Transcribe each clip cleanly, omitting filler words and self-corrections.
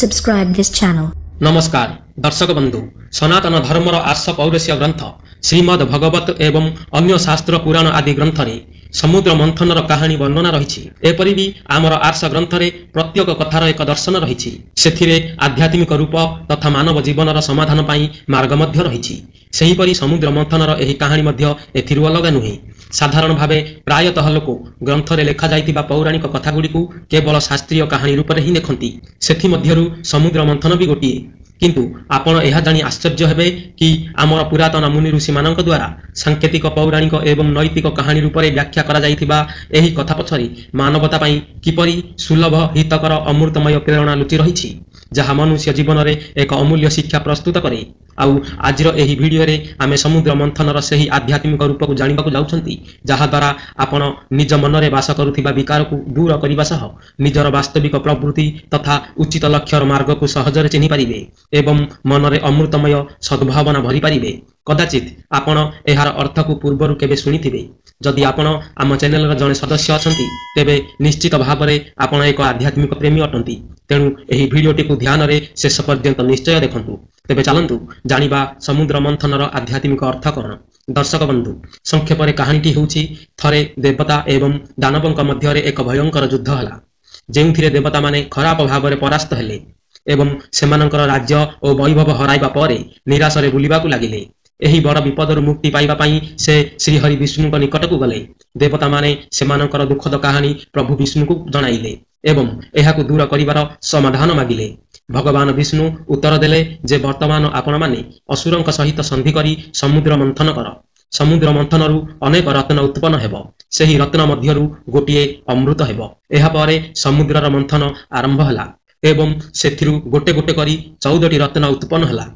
subscribe this channel. नमस्कार दर्शक बंधु सनातन धर्मर आर्ष पौरस्य ग्रंथ श्रीमद भगवत एवं अन्य शास्त्र पुराण आदि ग्रंथ रे समुद्र मंथनर कहानी वर्णना रही एपरि भी आमर आर्ष ग्रंथ रे प्रत्येक कथार एक दर्शन रही सेथिरे आध्यात्मिक रूप तथा मानव जीवनर समाधान पाई मार्ग मध्य रही सेहीपरि समुद्र मंथनर एही कहानी मध्य एथिरु अलग नुहे साधारण भावे प्रायतः लोक ग्रंथ रे लेखा जाइतिबा पौराणिक कथागुड़िकु केवल शास्त्रीय कहानी रूप ही देखती सेथि मध्यरु समुद्र मंथन भी गोटिए किंतु आपण यह जानी आश्चर्य हेबे कि आमर पुरातन मुनि ऋषि मानक द्वारा सांकेतिक पौराणिक एवं नैतिक कहानी रूप में व्याख्या करा जाइथिबा एही कथा पछरे मानवता पाई किपरि सुलभ हितकर अमृतमय प्रेरणा लुचि रही जहाँ मनुष्य जीवन में एक अमूल्य शिक्षा प्रस्तुत करे आउ आजिर एही वीडियो रे आमे समुद्र मंथनर सेही आध्यात्मिक रूप को जानिबाकु जाउछंती जहाँ द्वारा आपण निज मन में वास करुथिबा विकार को दूर करिबा सह निजर वास्तविक प्रवृत्ति तथा उचित लक्ष्यर मार्ग को सहजरे चिन्हि पारिबे एवं मन में अमृतमय सद्भावना भरी पारिबे कदाचित आपण एहार अर्थ को पूर्वरु केबे सुनिथिबे जदि आपण आम चैनल र जने सदस्य अछंती तेबे निश्चित भाव में आपण एक आध्यात्मिक प्रेमी अटंती तेणु एही वीडियोटी को ध्यान रे शेष पर्यंत निश्चय देखंतु तेबे चलंतु जानिबा समुद्र मंथनर आध्यात्मिक अर्थ कौन दर्शक बंधु संक्षेप रे कहानीटी होउछि थरे देवता एवं दानवंक मध्य एक भयंकर युद्ध हला जेउथिरे देवता माने खराब भाव में परास्त हेले एवं सेमानंकर राज्य और वैभव हराइबा परे निराश रे बुलिबाकु लागिले एही बड़ विपदरु मुक्ति पाइबा पई से श्री हरि विष्णु निकट को गले देवता माने सेमानंकर दुखद कहानी प्रभु विष्णु को जणाइले एवं एहाकु दूर करिवार समाधान मागिले भगवान विष्णु उत्तर देले जे वर्तमान आपण माने असुरंक सहित संधि करी समुद्र मंथन कर समुद्र मंथनरु अनेक रत्न उत्पन्न हेबो सेही रत्न मध्यरु गोटिए अमृत हेबो एहा परे समुद्रर मंथन आरंभ हला एवं सेथिरु गोटे गोटे करी 14टी रत्न उत्पन्न हला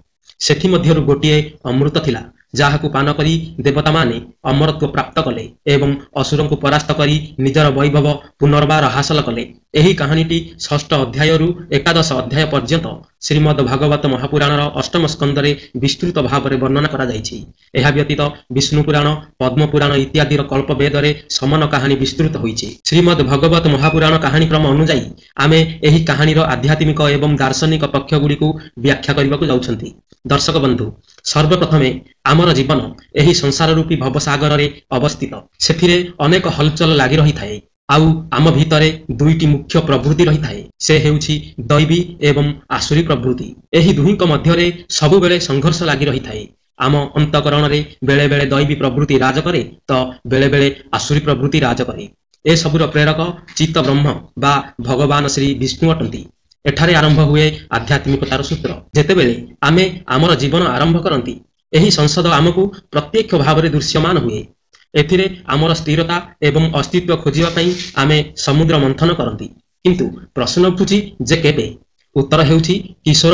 सेथि मध्यरु गोटिए अमृत थिला जाहाकु पान करी देवता माने अमरत्व प्राप्त कले एवं असुरंकु परास्त करी निजर वैभव पुनर्बार हासिल कले एही कहानीटी 6ठ अध्यायरु 11 अध्याय पर्यंत श्रीमद भागवत महापुराणर 8म स्कंदरे विस्तृत भाव में वर्णना करा जाइछि एहा व्यतीत विष्णु पुराण पद्म पुराण इत्यादिर कल्प वेदरे समान कहानी विस्तृत होइछि श्रीमद भागवत महापुराण कहानी क्रम अनुसार आमे एही कहानीर आध्यात्मिक एवं दार्शनिक पक्ष गुड़िकु व्याख्या करबाकु जाउछंती दर्शक बंधु सर्वप्रथमे आमर जीवन एही संसार रूपी भवसागर रे अवस्थित सेथिरे अनेक हलचल लागि रही थाए आउ आम भितरे दुईटी मुख्य प्रवृत्ति रही थाए से हेउछि दैवी एवं आसुरी प्रवृत्ति एही दुहीक मध्यरे सबु बेले संघर्ष लागि रही थाए आम अंतकरण रे बेले बेले दैवी प्रवृत्ति राज करे तो बेले बेले आसुरी प्रवृत्ति राज करे ए सबुर प्रेरक चित्त ब्रह्म बा भगवान श्री विष्णु अटंती एठारे आरंभ हुए आध्यात्मिकतार सूत्र जेतेबेले आमे आमर जीवन आरंभ करंती एही संसद आमको प्रत्यक्ष भाव में दृश्यमान हुए एथिरे आमर स्थिरता एवं अस्तित्व खोजिबा पई आमे समुद्र मंथन करंती किंतु प्रश्न उठुछि जे केबे उत्तर हेउछि किशोर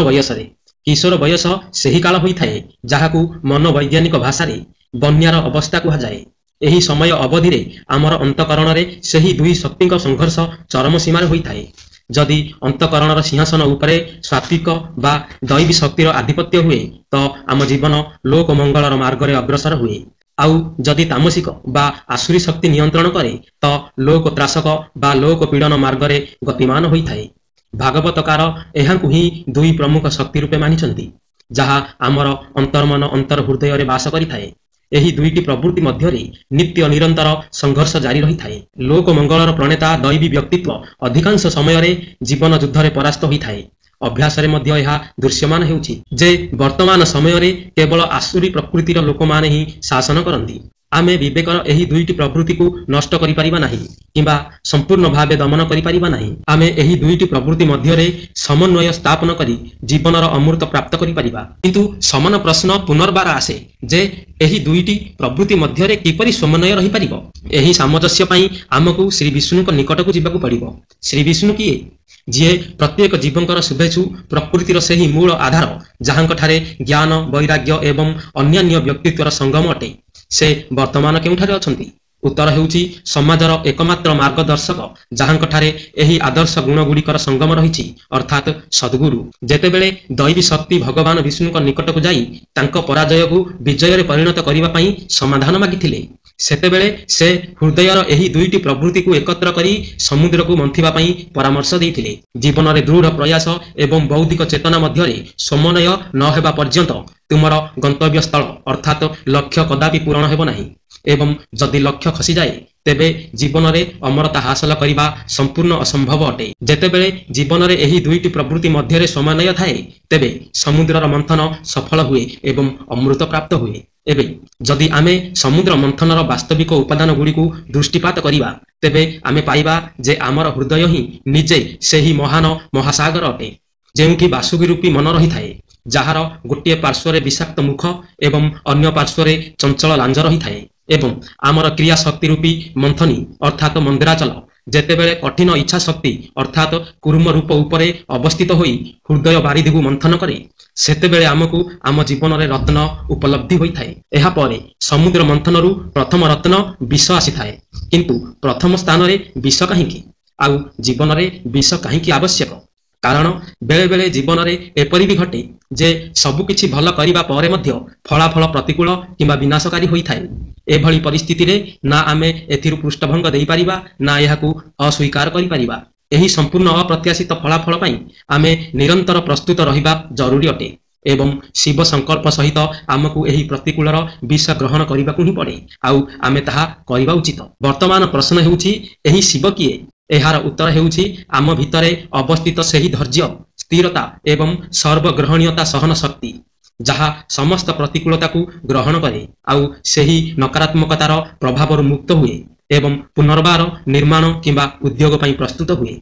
वयस सेही काल होई थाए जाहाकू मनोवैज्ञानिक भाषा रे बन्यार अवस्था कुहा जाए एही समय अवधि रे आमर अंतकरण रे सेही दुई शक्तिक संघर्ष चरम सीमा रे होई थाए जदि अंतकरणर सिंहासन उपरे सात्विक बा दैवी शक्तिर आधिपत्य हुए तो आम जीवन लोक मंगलर मार्ग रे अग्रसर हुए आउ जदि तामसिक बा आसुरी शक्ति नियंत्रण करे तो लोक त्रासक बा लोक पीड़न मार्ग रे गतिमान होई थाए भागवतकार एहाकु ही दुई प्रमुख शक्ति रूपे मानिछंती जहा आमर अंतर्मन अंतर हृदय रे वास करि थाए एही दुईटी प्रवृत्ति मध्यरे नित्य निरंतर संघर्ष जारी रही थाए लोक मंगलर प्रणेता दैवी व्यक्तित्व अधिकांश समय रे जीवन युद्ध रे परास्त होई थाए अभ्यास रे मध्य यह दृश्यमान हेउछि जे वर्तमान समय रे केवल आसुरी प्रकृतिर लोक माने ही शासन करंती आमे विवेकर एही दुईटी प्रवृत्ति को नष्ट करि परिबा नाही किंबा संपूर्ण भावे दमन करि परिबा नाही आमे एही दुईटी प्रवृत्ति मध्य रे समन्वय स्थापन करी जीवनर अमृत प्राप्त करि परिबा किंतु समान प्रश्न पुनर्बार आसे जे एही दुईटी प्रवृत्ति मध्य रे किपरि समन्वय रहि परिबो एही सामंजस्य पई आमको श्री विष्णु को निकट को जिबाकु पड़िबो श्री विष्णु किए जी प्रत्येक जीवंकर शुभेच्छु प्रकृतिर सेही मूल आधार जहांठारे ज्ञान वैराग्य एवं अन्यान्य व्यक्तित्वर संगम अटे से वर्तमान केउठारे अछंती उत्तर हेउछि समाजर एकमात्र मार्गदर्शक जहांठारे एही आदर्श गुण गुड़िकर संगम रही अर्थात सद्गुरु जेतेबेले दैवी शक्ति भगवान विष्णु निकट को जाई तांको पराजय को विजय रे परिणत करिबा पई समाधान मागिथिले ସେତେବେଳେ ସେ ହୃଦୟର ଏହି ଦୁଇଟି ପ୍ରବୃତ୍ତିକୁ ଏକତ୍ର କରି ସମୁଦ୍ରକୁ ମନ୍ଥିବା ପାଇଁ ପରାମର୍ଶ ଦେଇଥିଲେ। ଜୀବନରେ ଦୃଢ଼ ପ୍ରୟାସ ଏବଂ ବୌଦ୍ଧିକ ଚେତନା ମଧ୍ୟରେ ସମନ୍ୱୟ ନ ହେବା ପର୍ଯ୍ୟନ୍ତ ତୁମର ଗନ୍ତବ୍ୟସ୍ଥଳ ଅର୍ଥାତ୍ ଲକ୍ଷ୍ୟ କଦାପି ପୂରଣ ହେବ ନାହିଁ ଏବଂ ଯଦି ଲକ୍ଷ୍ୟ ଖସିଯାଏ ତେବେ ଜୀବନରେ ଅମରତା ହାସଲ କରିବା ସମ୍ପୂର୍ଣ୍ଣ ଅସମ୍ଭବ ଅଟେ। ଯେତେବେଳେ ଜୀବନରେ ଏହି ଦୁଇଟି ପ୍ରବୃତ୍ତି ମଧ୍ୟରେ ସମନ୍ୱୟ ଥାଏ ତେବେ ସମୁଦ୍ରର ମନ୍ଥନ ସଫଳ ହୁଏ ଏବଂ ଅମୃତ ପ୍ରାପ୍ତ ହୁଏ। ଏବେ ଯଦି ଆମେ ସମୁଦ୍ର ମନ୍ଥନର ବାସ୍ତବିକ ଉପାଦାନ ଗୁଡ଼ିକୁ ଦୃଷ୍ଟିପାତ କରିବା ତେବେ ଆମେ ପାଇବା ଯେ ଆମର ହୃଦୟ ହିଁ ନିଜେ ସେହି ମହାନ ମହାସାଗର ଅଟେ ଯେଉଁଠି ବାସୁକି ରୂପୀ ମନ ରହିଥାଏ, ଯାହାର ଗୋଟିଏ ପାର୍ଶ୍ୱରେ ବିଷାକ୍ତ ମୁଖ ଏବଂ ଅନ୍ୟ ପାର୍ଶ୍ୱରେ ଚଞ୍ଚଳ ଲାଞ୍ଜ ରହିଥାଏ ଏବଂ ଆମର କ୍ରିୟା ଶକ୍ତି ରୂପୀ ମନ୍ଥନୀ ଅର୍ଥାତ୍ ମନ୍ଦିରାଚଳ ଯେତେବେଳେ କଠିନ ଇଚ୍ଛା ଶକ୍ତି ଅର୍ଥାତ୍ କୁର୍ମ ରୂପ ଉପରେ ଅବସ୍ଥିତ ହୋଇ ହୃଦୟ ବାରିଧିକୁ ମନ୍ଥନ କରେ ସେତେବେଳେ ଆମକୁ ଆମ ଜୀବନରେ ରତ୍ନ ଉପଲବ୍ଧି ହୋଇଥାଏ। ଏହାପରେ ସମୁଦ୍ର ମନ୍ଥନରୁ ପ୍ରଥମ ରତ୍ନ ବିଷ ଆସିଥାଏ। କିନ୍ତୁ ପ୍ରଥମ ସ୍ଥାନରେ ବିଷ କାହିଁକି? ଆଉ ଜୀବନରେ ବିଷ କାହିଁକି ଆବଶ୍ୟକ? କାରଣ ବେଳେବେଳେ ଜୀବନରେ ଏପରି ବି ଘଟେ ଯେ ସବୁକିଛି ଭଲ କରିବା ପରେ ମଧ୍ୟ ଫଳାଫଳ ପ୍ରତିକୂଳ କିମ୍ବା ବିନାଶକାରୀ ହୋଇଥାଏ। ଏଭଳି ପରିସ୍ଥିତିରେ ନା ଆମେ ଏଥିରୁ ପୃଷ୍ଠଭଙ୍ଗ ଦେଇପାରିବା ନା ଏହାକୁ ଅସ୍ୱୀକାର କରିପାରିବା। ଏହି ସମ୍ପୂର୍ଣ୍ଣ ଅପ୍ରତ୍ୟାଶିତ ଫଳାଫଳ ପାଇଁ ଆମେ ନିରନ୍ତର ପ୍ରସ୍ତୁତ ରହିବା ଜରୁରୀ ଅଟେ ଏବଂ ଶିବ ସଂକଳ୍ପ ସହିତ ଆମକୁ ଏହି ପ୍ରତିକୂଳର ବିଷ ଗ୍ରହଣ କରିବାକୁ ହିଁ ପଡ଼େ ଆଉ ଆମେ ତାହା କରିବା ଉଚିତ। ବର୍ତ୍ତମାନ ପ୍ରଶ୍ନ ହେଉଛି ଏହି ଶିବ କିଏ? ଏହାର ଉତ୍ତର ହେଉଛି ଆମ ଭିତରେ ଅବସ୍ଥିତ ସେହି ଧୈର୍ଯ୍ୟ, ସ୍ଥିରତା ଏବଂ ସର୍ବଗ୍ରହଣୀୟତା ସହନ ଶକ୍ତି ଯାହା ସମସ୍ତ ପ୍ରତିକୂଳତାକୁ ଗ୍ରହଣ କରେ ଆଉ ସେହି ନକାରାତ୍ମକତାର ପ୍ରଭାବରୁ ମୁକ୍ତ ହୁଏ ଏବଂ ପୁନର୍ବାର ନିର୍ମାଣ କିମ୍ବା ଉଦ୍ୟୋଗ ପାଇଁ ପ୍ରସ୍ତୁତ ହୁଏ।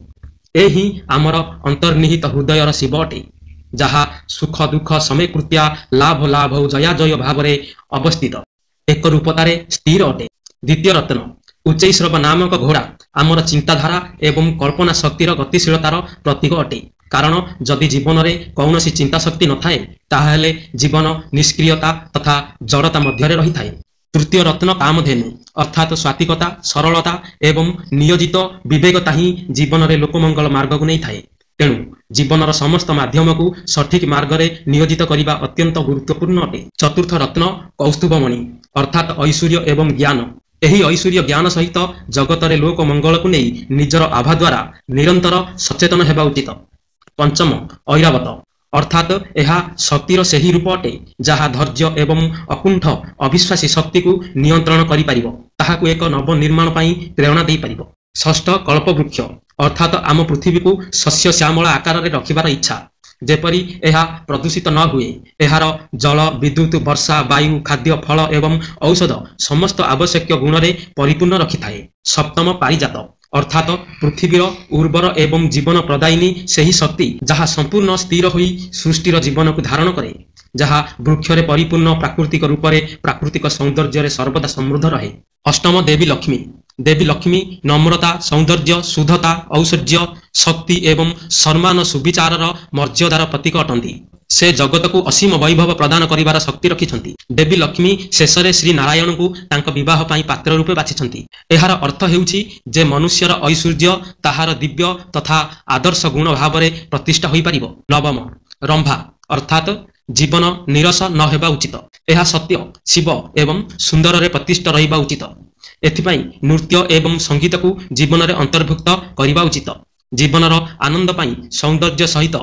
ଏ ହିଁ ଆମର ଅନ୍ତର୍ନିହିତ ହୃଦୟର ଶିବ ଅଟେ ଯାହା ସୁଖ ଦୁଃଖ ସମେକୃତ୍ୟା ଲାଭ ଲାଭ ଜୟାଜୟ ଭାବରେ ଅବସ୍ଥିତ ଏକ ରୂପତାରେ ସ୍ଥିର ଅଟେ। ଦ୍ୱିତୀୟ ରତ୍ନ ଉଚ୍ଚୈଶ୍ରବ ନାମକ ଘୋଡ଼ା ଆମର ଚିନ୍ତାଧାରା ଏବଂ କଳ୍ପନା ଶକ୍ତିର ଗତିଶୀଳତାର ପ୍ରତୀକ ଅଟେ। କାରଣ ଯଦି ଜୀବନରେ କୌଣସି ଚିନ୍ତା ଶକ୍ତି ନଥାଏ ତାହେଲେ ଜୀବନ ନିଷ୍କ୍ରିୟତା ତଥା ଜଡ଼ତା ମଧ୍ୟରେ ରହିଥାଏ। ତୃତୀୟ ରତ୍ନ କାମଧେନୁ ଅର୍ଥାତ୍ ସ୍ୱାତିକତା, ସରଳତା ଏବଂ ନିୟୋଜିତ ବିବେକତା ହିଁ ଜୀବନରେ ଲୋକମଙ୍ଗଳ ମାର୍ଗକୁ ନେଇଥାଏ। ତେଣୁ ଜୀବନର ସମସ୍ତ ମାଧ୍ୟମକୁ ସଠିକ୍ ମାର୍ଗରେ ନିୟୋଜିତ କରିବା ଅତ୍ୟନ୍ତ ଗୁରୁତ୍ୱପୂର୍ଣ୍ଣ ଅଟେ। ଚତୁର୍ଥ ରତ୍ନ କୌସ୍ତୁଭମଣି ଅର୍ଥାତ୍ ଐଶ୍ୱର୍ଯ୍ୟ ଏବଂ ଜ୍ଞାନ। ଏହି ଐଶ୍ୱର୍ଯ୍ୟ ଜ୍ଞାନ ସହିତ ଜଗତରେ ଲୋକ ମଙ୍ଗଳକୁ ନେଇ ନିଜର ଆଭା ଦ୍ୱାରା ନିରନ୍ତର ସଚେତନ ହେବା ଉଚିତ। ପଞ୍ଚମ ଐରାବତ ଅର୍ଥାତ୍ ଏହା ଶକ୍ତିର ସେହି ରୂପ ଅଟେ ଯାହା ଧୈର୍ଯ୍ୟ ଏବଂ ଅକୁଣ୍ଠ ଅବିଶ୍ୱାସୀ ଶକ୍ତିକୁ ନିୟନ୍ତ୍ରଣ କରିପାରିବ, ତାହାକୁ ଏକ ନବନିର୍ମାଣ ପାଇଁ ପ୍ରେରଣା ଦେଇପାରିବ। ଷଷ୍ଠ କଳ୍ପବୃକ୍ଷ ଅର୍ଥାତ୍ ଆମ ପୃଥିବୀକୁ ଶସ୍ୟ ଶ୍ୟାମଳ ଆକାରରେ ରଖିବାର ଇଚ୍ଛା ଯେପରି ଏହା ପ୍ରଦୂଷିତ ନ ହୁଏ, ଏହାର ଜଳ, ବିଦ୍ୟୁତ୍, ବର୍ଷା, ବାୟୁ, ଖାଦ୍ୟ, ଫଳ ଏବଂ ଔଷଧ ସମସ୍ତ ଆବଶ୍ୟକୀୟ ଗୁଣରେ ପରିପୂର୍ଣ୍ଣ ରଖିଥାଏ। ସପ୍ତମ ପାରିଜାତ ଅର୍ଥାତ୍ ପୃଥିବୀର ଉର୍ବର ଏବଂ ଜୀବନ ପ୍ରଦାୟିନୀ ସେହି ଶକ୍ତି ଯାହା ସମ୍ପୂର୍ଣ୍ଣ ସ୍ଥିର ହୋଇ ସୃଷ୍ଟିର ଜୀବନକୁ ଧାରଣ କରେ, ଯାହା ବୃକ୍ଷରେ ପରିପୂର୍ଣ୍ଣ ପ୍ରାକୃତିକ ରୂପରେ ପ୍ରାକୃତିକ ସୌନ୍ଦର୍ଯ୍ୟରେ ସର୍ବଦା ସମୃଦ୍ଧ ରହେ। ଅଷ୍ଟମ ଦେବୀ ଲକ୍ଷ୍ମୀ। ଦେବୀ ଲକ୍ଷ୍ମୀ ନମ୍ରତା, ସୌନ୍ଦର୍ଯ୍ୟ, ଶୁଦ୍ଧତା, ଐଶ୍ୱର୍ଯ୍ୟ, ଶକ୍ତି ଏବଂ ସମ୍ମାନ ସୁବିଚାରର ମର୍ଯ୍ୟାଦାର ପ୍ରତୀକ ଅଟନ୍ତି। ସେ ଜଗତକୁ ଅସୀମ ବୈଭବ ପ୍ରଦାନ କରିବାର ଶକ୍ତି ରଖିଛନ୍ତି। ଦେବୀ ଲକ୍ଷ୍ମୀ ଶେଷରେ ଶ୍ରୀ ନାରାୟଣଙ୍କୁ ତାଙ୍କ ବିବାହ ପାଇଁ ପାତ୍ର ରୂପେ ବାଛିଛନ୍ତି। ଏହାର ଅର୍ଥ ହେଉଛି ଯେ ମନୁଷ୍ୟର ଐଶ୍ୱର୍ଯ୍ୟ ତାହାର ଦିବ୍ୟ ତଥା ଆଦର୍ଶ ଗୁଣ ଭାବରେ ପ୍ରତିଷ୍ଠା ହୋଇପାରିବ। ନବମ ରମ୍ଭା ଅର୍ଥାତ୍ ଜୀବନ ନିରସ ନ ହେବା ଉଚିତ। ଏହା ସତ୍ୟ, ଶିବ ଏବଂ ସୁନ୍ଦରରେ ପ୍ରତିଷ୍ଠା ରହିବା ଉଚିତ। ଏଥିପାଇଁ ନୃତ୍ୟ ଏବଂ ସଙ୍ଗୀତକୁ ଜୀବନରେ ଅନ୍ତର୍ଭୁକ୍ତ କରିବା ଉଚିତ। ଜୀବନର ଆନନ୍ଦ ପାଇଁ ସୌନ୍ଦର୍ଯ୍ୟ ସହିତ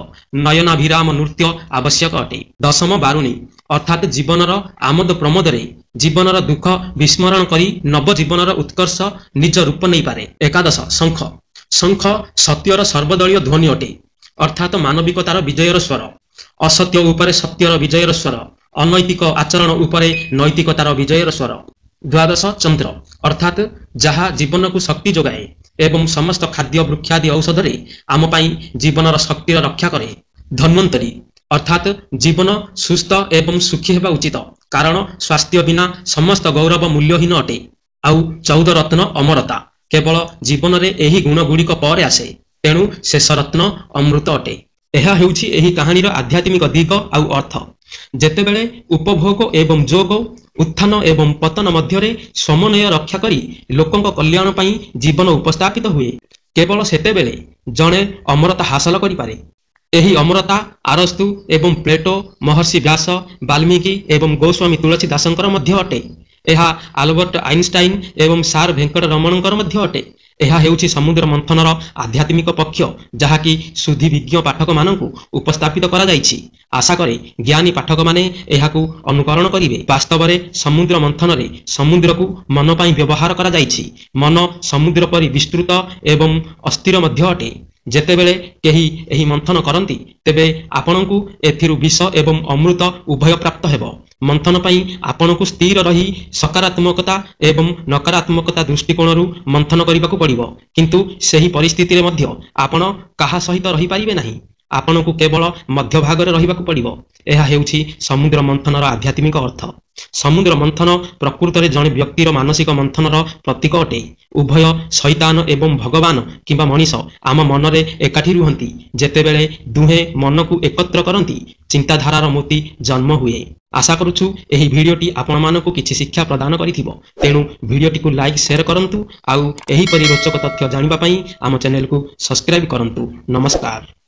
ନୟନାଭିରାମ ନୃତ୍ୟ ଆବଶ୍ୟକ ଅଟେ। ଦଶମ ବାରୁଣୀ ଅର୍ଥାତ୍ ଜୀବନର ଆମୋଦ ପ୍ରମୋଦରେ ଜୀବନର ଦୁଃଖ ବିସ୍ମରଣ କରି ନବଜୀବନର ଉତ୍କର୍ଷ ନିଜ ରୂପ ନେଇପାରେ। ଏକାଦଶ ଶଙ୍ଖ। ଶଙ୍ଖ ସତ୍ୟର ସର୍ବଦଳୀୟ ଧ୍ୱନି ଅଟେ ଅର୍ଥାତ୍ ମାନବିକତାର ବିଜୟର ସ୍ୱର, ଅସତ୍ୟ ଉପରେ ସତ୍ୟର ବିଜୟର ସ୍ୱର, ଅନୈତିକ ଆଚରଣ ଉପରେ ନୈତିକତାର ବିଜୟର ସ୍ୱର। ଦ୍ୱାଦଶ ଚନ୍ଦ୍ର ଅର୍ଥାତ୍ ଯାହା ଜୀବନକୁ ଶକ୍ତି ଯୋଗାଏ ଏବଂ ସମସ୍ତ ଖାଦ୍ୟ ବୃକ୍ଷାଦି ଔଷଧରେ ଆମ ପାଇଁ ଜୀବନର ଶକ୍ତିର ରକ୍ଷା କରେ। ଧନ୍ୱନ୍ତରୀ ଅର୍ଥାତ୍ ଜୀବନ ସୁସ୍ଥ ଏବଂ ସୁଖୀ ହେବା ଉଚିତ କାରଣ ସ୍ୱାସ୍ଥ୍ୟ ବିନା ସମସ୍ତ ଗୌରବ ମୂଲ୍ୟହୀନ ଅଟେ। ଆଉ 14 ରତ୍ନ ଅମରତା। କେବଳ ଜୀବନରେ ଏହି ଗୁଣ ଗୁଡ଼ିକ ପରେ ଆସେ, ତେଣୁ ଶେଷ ରତ୍ନ ଅମୃତ ଅଟେ। ଏହା ହେଉଛି ଏହି କାହାଣୀର ଆଧ୍ୟାତ୍ମିକ ଦିଗ ଆଉ ଅର୍ଥ। ଯେତେବେଳେ ଉପଭୋଗ ଏବଂ ଯୋଗ, ଉତ୍ଥାନ ଏବଂ ପତନ ମଧ୍ୟରେ ସମନ୍ୱୟ ରକ୍ଷା କରି ଲୋକଙ୍କ କଲ୍ୟାଣ ପାଇଁ ଜୀବନ ଉପସ୍ଥାପିତ ହୁଏ, କେବଳ ସେତେବେଳେ ଜଣେ ଅମରତା ହାସଲ କରିପାରେ। ଏହି ଅମରତା ଆରସ୍ତୁ ଏବଂ ପ୍ଲେଟୋ, ମହର୍ଷି ବ୍ୟାସ, ବାଲ୍ମୀକି ଏବଂ ଗୋସ୍ୱାମୀ ତୁଳସୀ ଦାସଙ୍କର ମଧ୍ୟ ଅଟେ। ଏହା ଆଲବର୍ଟ ଆଇନଷ୍ଟାଇନ ଏବଂ ସାର୍ ଭେଙ୍କଟ ରମଣଙ୍କର ମଧ୍ୟ ଅଟେ। ଏହା ହେଉଛି ସମୁଦ୍ର ମନ୍ଥନର ଆଧ୍ୟାତ୍ମିକ ପକ୍ଷ, ଯାହାକି ସୁଧୀବିଜ୍ଞ ପାଠକମାନଙ୍କୁ ଉପସ୍ଥାପିତ କରାଯାଇଛି। ଆଶା କରେ ଜ୍ଞାନୀ ପାଠକମାନେ ଏହାକୁ ଅନୁକରଣ କରିବେ। ବାସ୍ତବରେ ସମୁଦ୍ର ମନ୍ଥନରେ ସମୁଦ୍ରକୁ ମନ ପାଇଁ ବ୍ୟବହାର କରାଯାଇଛି। ମନ ସମୁଦ୍ର ପରି ବିସ୍ତୃତ ଏବଂ ଅସ୍ଥିର ମଧ୍ୟ ଅଟେ। ଯେତେବେଳେ କେହି ଏହି ମନ୍ଥନ କରନ୍ତି, ତେବେ ଆପଣଙ୍କୁ ଏଥିରୁ ବିଷ ଏବଂ ଅମୃତ ଉଭୟ ପ୍ରାପ୍ତ ହେବ। ମନ୍ଥନ ପାଇଁ ଆପଣଙ୍କୁ ସ୍ଥିର ରହି ସକାରାତ୍ମକତା ଏବଂ ନକାରାତ୍ମକତା ଦୃଷ୍ଟିକୋଣରୁ ମନ୍ଥନ କରିବାକୁ ପଡ଼ିବ। କିନ୍ତୁ ସେହି ପରିସ୍ଥିତିରେ ମଧ୍ୟ ଆପଣ କାହା ସହିତ ରହିପାରିବେ ନାହିଁ। ଆପଣଙ୍କୁ କେବଳ ମଧ୍ୟଭାଗରେ ରହିବାକୁ ପଡ଼ିବ। ଏହା ହେଉଛି ସମୁଦ୍ର ମନ୍ଥନର ଆଧ୍ୟାତ୍ମିକ ଅର୍ଥ। ସମୁଦ୍ର ମନ୍ଥନ ପ୍ରକୃତରେ ଜଣେ ବ୍ୟକ୍ତିର ମାନସିକ ମନ୍ଥନର ପ୍ରତୀକ ଅଟେ। ଉଭୟ ଶୈତାନ ଏବଂ ଭଗବାନ କିମ୍ବା ମଣିଷ ଆମ ମନରେ ଏକାଠି ରୁହନ୍ତି। ଯେତେବେଳେ ଦୁହେଁ ମନକୁ ଏକତ୍ର କରନ୍ତି, ଚିନ୍ତାଧାରାର ମୋତି ଜନ୍ମ ହୁଏ। ଆଶା କରୁଛୁ ଏହି ଭିଡ଼ିଓଟି ଆପଣମାନଙ୍କୁ କିଛି ଶିକ୍ଷା ପ୍ରଦାନ କରିଥିବ। ତେଣୁ ଭିଡ଼ିଓଟିକୁ ଲାଇକ୍ ସେୟାର କରନ୍ତୁ। ଆଉ ଏହିପରି ରୋଚକ ତଥ୍ୟ ଜାଣିବା ପାଇଁ ଆମ ଚ୍ୟାନେଲକୁ ସବସ୍କ୍ରାଇବ୍ କରନ୍ତୁ। ନମସ୍କାର।